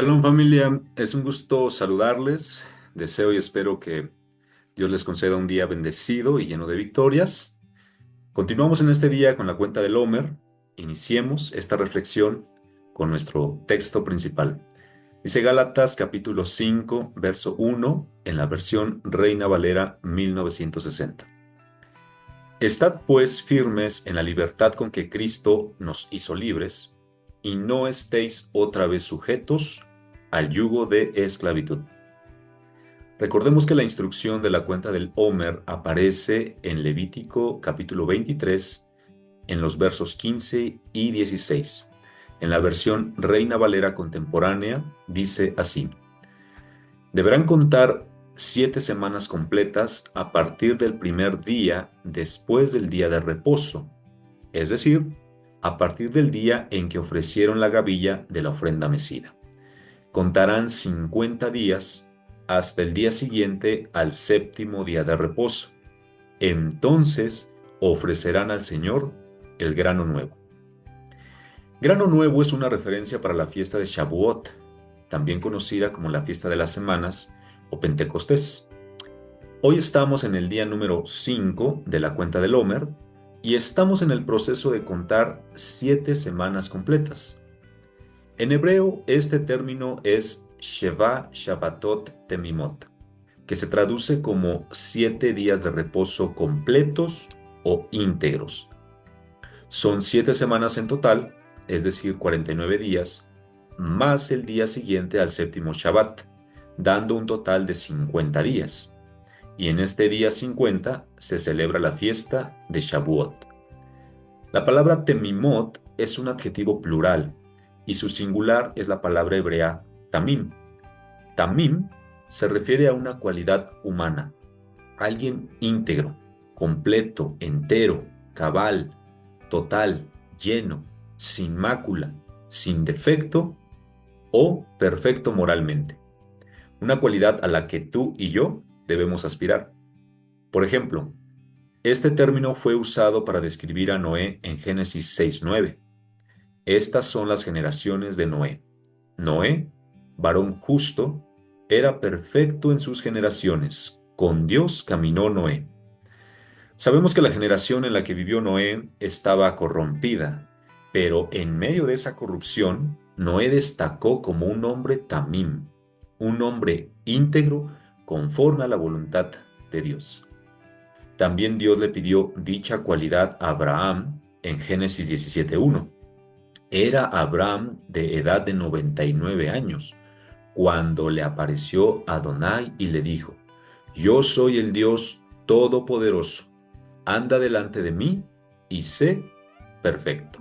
Shalom familia, es un gusto saludarles. Deseo y espero que Dios les conceda un día bendecido y lleno de victorias. Continuamos en este día con la cuenta del Homer. Iniciemos esta reflexión con nuestro texto principal. Dice Gálatas capítulo 5, verso 1 en la versión Reina Valera 1960. Estad pues firmes en la libertad con que Cristo nos hizo libres, y no estéis otra vez sujetos al yugo de esclavitud. Recordemos que la instrucción de la cuenta del Homer aparece en Levítico capítulo 23, en los versos 15 y 16. En la versión Reina Valera contemporánea dice así: Deberán contar 7 semanas completas a partir del primer día después del día de reposo, es decir, a partir del día en que ofrecieron la gavilla de la ofrenda mecida. Contarán 50 días hasta el día siguiente al séptimo día de reposo. Entonces ofrecerán al Señor el grano nuevo. Grano nuevo es una referencia para la fiesta de Shavuot, también conocida como la fiesta de las semanas o Pentecostés. Hoy estamos en el día número 5 de la cuenta del Homer y estamos en el proceso de contar 7 semanas completas. En hebreo, este término es Sheva Shabbatot Temimot, que se traduce como 7 días de reposo completos o íntegros. Son 7 semanas en total, es decir, 49 días, más el día siguiente al séptimo Shabbat, dando un total de 50 días. Y en este día 50 se celebra la fiesta de Shavuot. La palabra Temimot es un adjetivo plural, y su singular es la palabra hebrea tamim. Tamim se refiere a una cualidad humana, alguien íntegro, completo, entero, cabal, total, lleno, sin mácula, sin defecto o perfecto moralmente. Una cualidad a la que tú y yo debemos aspirar. Por ejemplo, este término fue usado para describir a Noé en Génesis 6:9. Estas son las generaciones de Noé. Noé, varón justo, era perfecto en sus generaciones. Con Dios caminó Noé. Sabemos que la generación en la que vivió Noé estaba corrompida, pero en medio de esa corrupción, Noé destacó como un hombre tamim, un hombre íntegro conforme a la voluntad de Dios. También Dios le pidió dicha cualidad a Abraham en Génesis 17:1. Era Abraham de edad de 99 años, cuando le apareció Adonai y le dijo: Yo soy el Dios Todopoderoso, anda delante de mí y sé perfecto.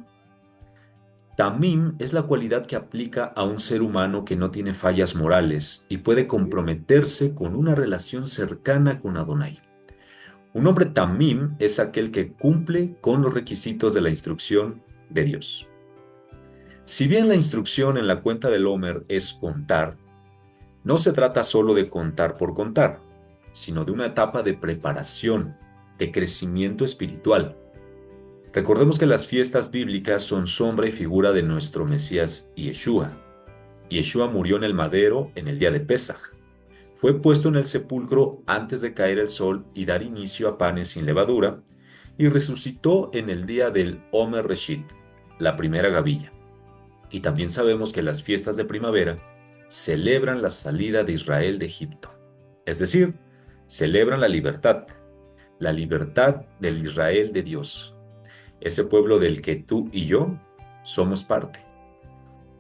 Tamim es la cualidad que aplica a un ser humano que no tiene fallas morales y puede comprometerse con una relación cercana con Adonai. Un hombre tamim es aquel que cumple con los requisitos de la instrucción de Dios. Si bien la instrucción en la cuenta del Homer es contar, no se trata solo de contar por contar, sino de una etapa de preparación, de crecimiento espiritual. Recordemos que las fiestas bíblicas son sombra y figura de nuestro Mesías Yeshua. Yeshua murió en el madero en el día de Pesaj. Fue puesto en el sepulcro antes de caer el sol y dar inicio a panes sin levadura, y resucitó en el día del Omer Reshit, la primera gavilla. Y también sabemos que las fiestas de primavera celebran la salida de Israel de Egipto. Es decir, celebran la libertad del Israel de Dios, ese pueblo del que tú y yo somos parte.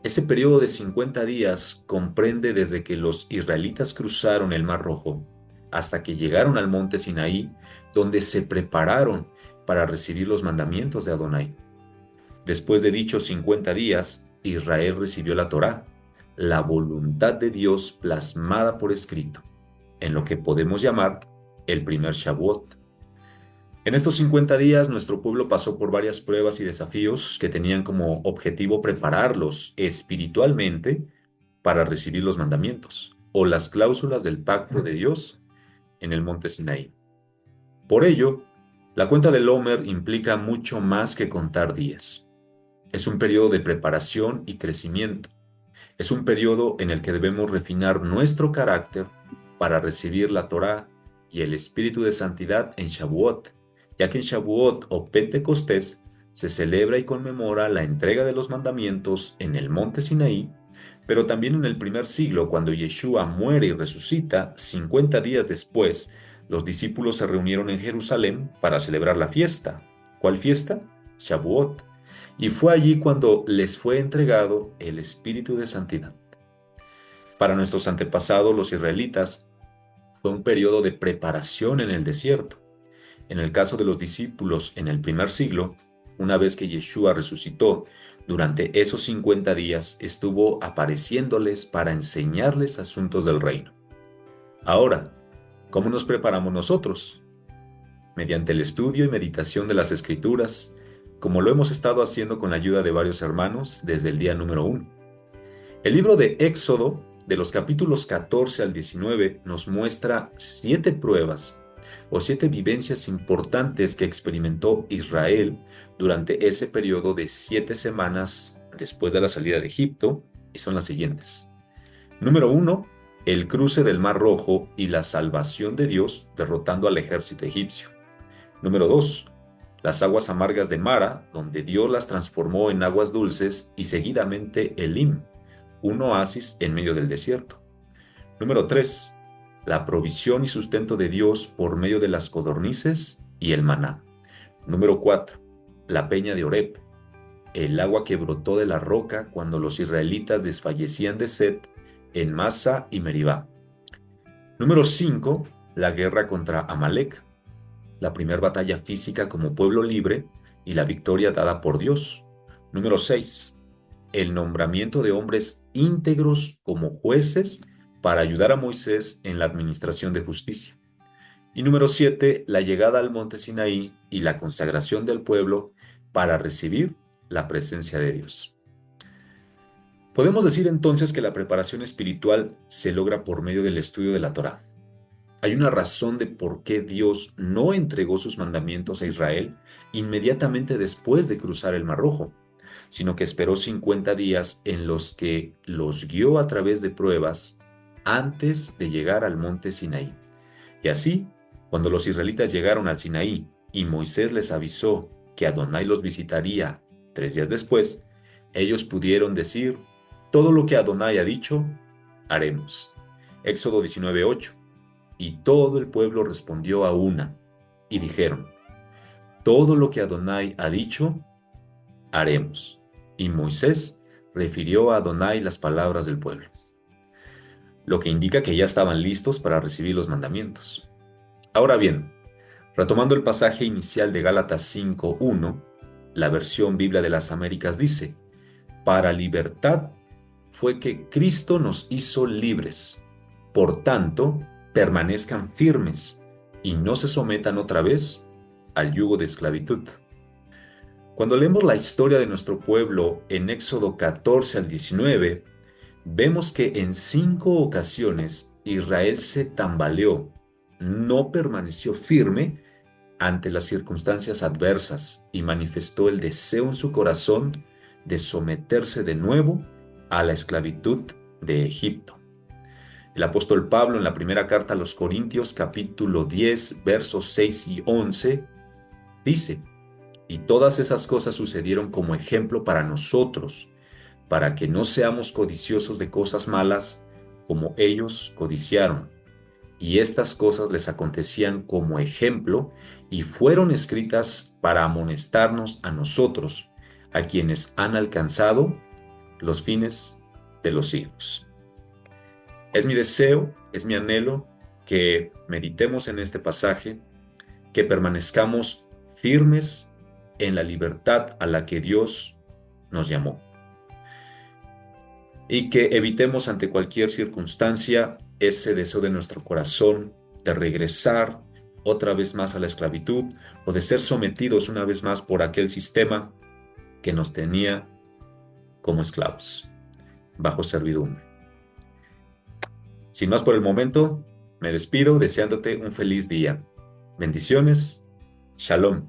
Ese periodo de 50 días comprende desde que los israelitas cruzaron el Mar Rojo hasta que llegaron al monte Sinaí, donde se prepararon para recibir los mandamientos de Adonai. Después de dichos 50 días, Israel recibió la Torá, la voluntad de Dios plasmada por escrito, en lo que podemos llamar el primer Shavuot. En estos 50 días, nuestro pueblo pasó por varias pruebas y desafíos que tenían como objetivo prepararlos espiritualmente para recibir los mandamientos o las cláusulas del pacto de Dios en el monte Sinaí. Por ello, la cuenta del Homer implica mucho más que contar días. Es un periodo de preparación y crecimiento. Es un periodo en el que debemos refinar nuestro carácter para recibir la Torá y el espíritu de santidad en Shavuot, ya que en Shavuot o Pentecostés se celebra y conmemora la entrega de los mandamientos en el monte Sinaí, pero también en el primer siglo, cuando Yeshua muere y resucita, 50 días después, los discípulos se reunieron en Jerusalén para celebrar la fiesta. ¿Cuál fiesta? Shavuot. Y fue allí cuando les fue entregado el espíritu de santidad. Para nuestros antepasados, los israelitas, fue un periodo de preparación en el desierto. En el caso de los discípulos en el primer siglo, una vez que Yeshua resucitó, durante esos 50 días estuvo apareciéndoles para enseñarles asuntos del reino. Ahora, ¿cómo nos preparamos nosotros? Mediante el estudio y meditación de las Escrituras, como lo hemos estado haciendo con la ayuda de varios hermanos desde el día número 1. El libro de Éxodo, de los capítulos 14 al 19, nos muestra 7 pruebas o 7 vivencias importantes que experimentó Israel durante ese periodo de 7 semanas después de la salida de Egipto, y son las siguientes. Número 1, el cruce del Mar Rojo y la salvación de Dios derrotando al ejército egipcio. Número 2, las aguas amargas de Mara, donde Dios las transformó en aguas dulces, y seguidamente Elim, un oasis en medio del desierto. Número 3, la provisión y sustento de Dios por medio de las codornices y el maná. Número 4, la peña de Oreb, el agua que brotó de la roca cuando los israelitas desfallecían de sed en Masa y Meribá. Número 5, la guerra contra Amalek, la primera batalla física como pueblo libre y la victoria dada por Dios. Número 6, el nombramiento de hombres íntegros como jueces para ayudar a Moisés en la administración de justicia. Y número 7, la llegada al monte Sinaí y la consagración del pueblo para recibir la presencia de Dios. Podemos decir entonces que la preparación espiritual se logra por medio del estudio de la Torá. Hay una razón de por qué Dios no entregó sus mandamientos a Israel inmediatamente después de cruzar el Mar Rojo, sino que esperó 50 días en los que los guió a través de pruebas antes de llegar al monte Sinaí. Y así, cuando los israelitas llegaron al Sinaí y Moisés les avisó que Adonai los visitaría 3 días después, ellos pudieron decir: todo lo que Adonai ha dicho, haremos. Éxodo 19:8. Y todo el pueblo respondió a una, y dijeron: todo lo que Adonai ha dicho, haremos. Y Moisés refirió a Adonai las palabras del pueblo, lo que indica que ya estaban listos para recibir los mandamientos. Ahora bien, retomando el pasaje inicial de Gálatas 5:1, la versión Biblia de las Américas dice: para libertad fue que Cristo nos hizo libres. Por tanto, permanezcan firmes y no se sometan otra vez al yugo de esclavitud. Cuando leemos la historia de nuestro pueblo en Éxodo 14 al 19, vemos que en 5 ocasiones Israel se tambaleó, no permaneció firme ante las circunstancias adversas y manifestó el deseo en su corazón de someterse de nuevo a la esclavitud de Egipto. El apóstol Pablo en la primera carta a los Corintios, capítulo 10, versos 6 y 11, dice: y todas esas cosas sucedieron como ejemplo para nosotros, para que no seamos codiciosos de cosas malas como ellos codiciaron. Y estas cosas les acontecían como ejemplo y fueron escritas para amonestarnos a nosotros, a quienes han alcanzado los fines de los siglos. Es mi deseo, es mi anhelo que meditemos en este pasaje, que permanezcamos firmes en la libertad a la que Dios nos llamó, y que evitemos ante cualquier circunstancia ese deseo de nuestro corazón de regresar otra vez más a la esclavitud o de ser sometidos una vez más por aquel sistema que nos tenía como esclavos, bajo servidumbre. Sin más por el momento, me despido deseándote un feliz día. Bendiciones. Shalom.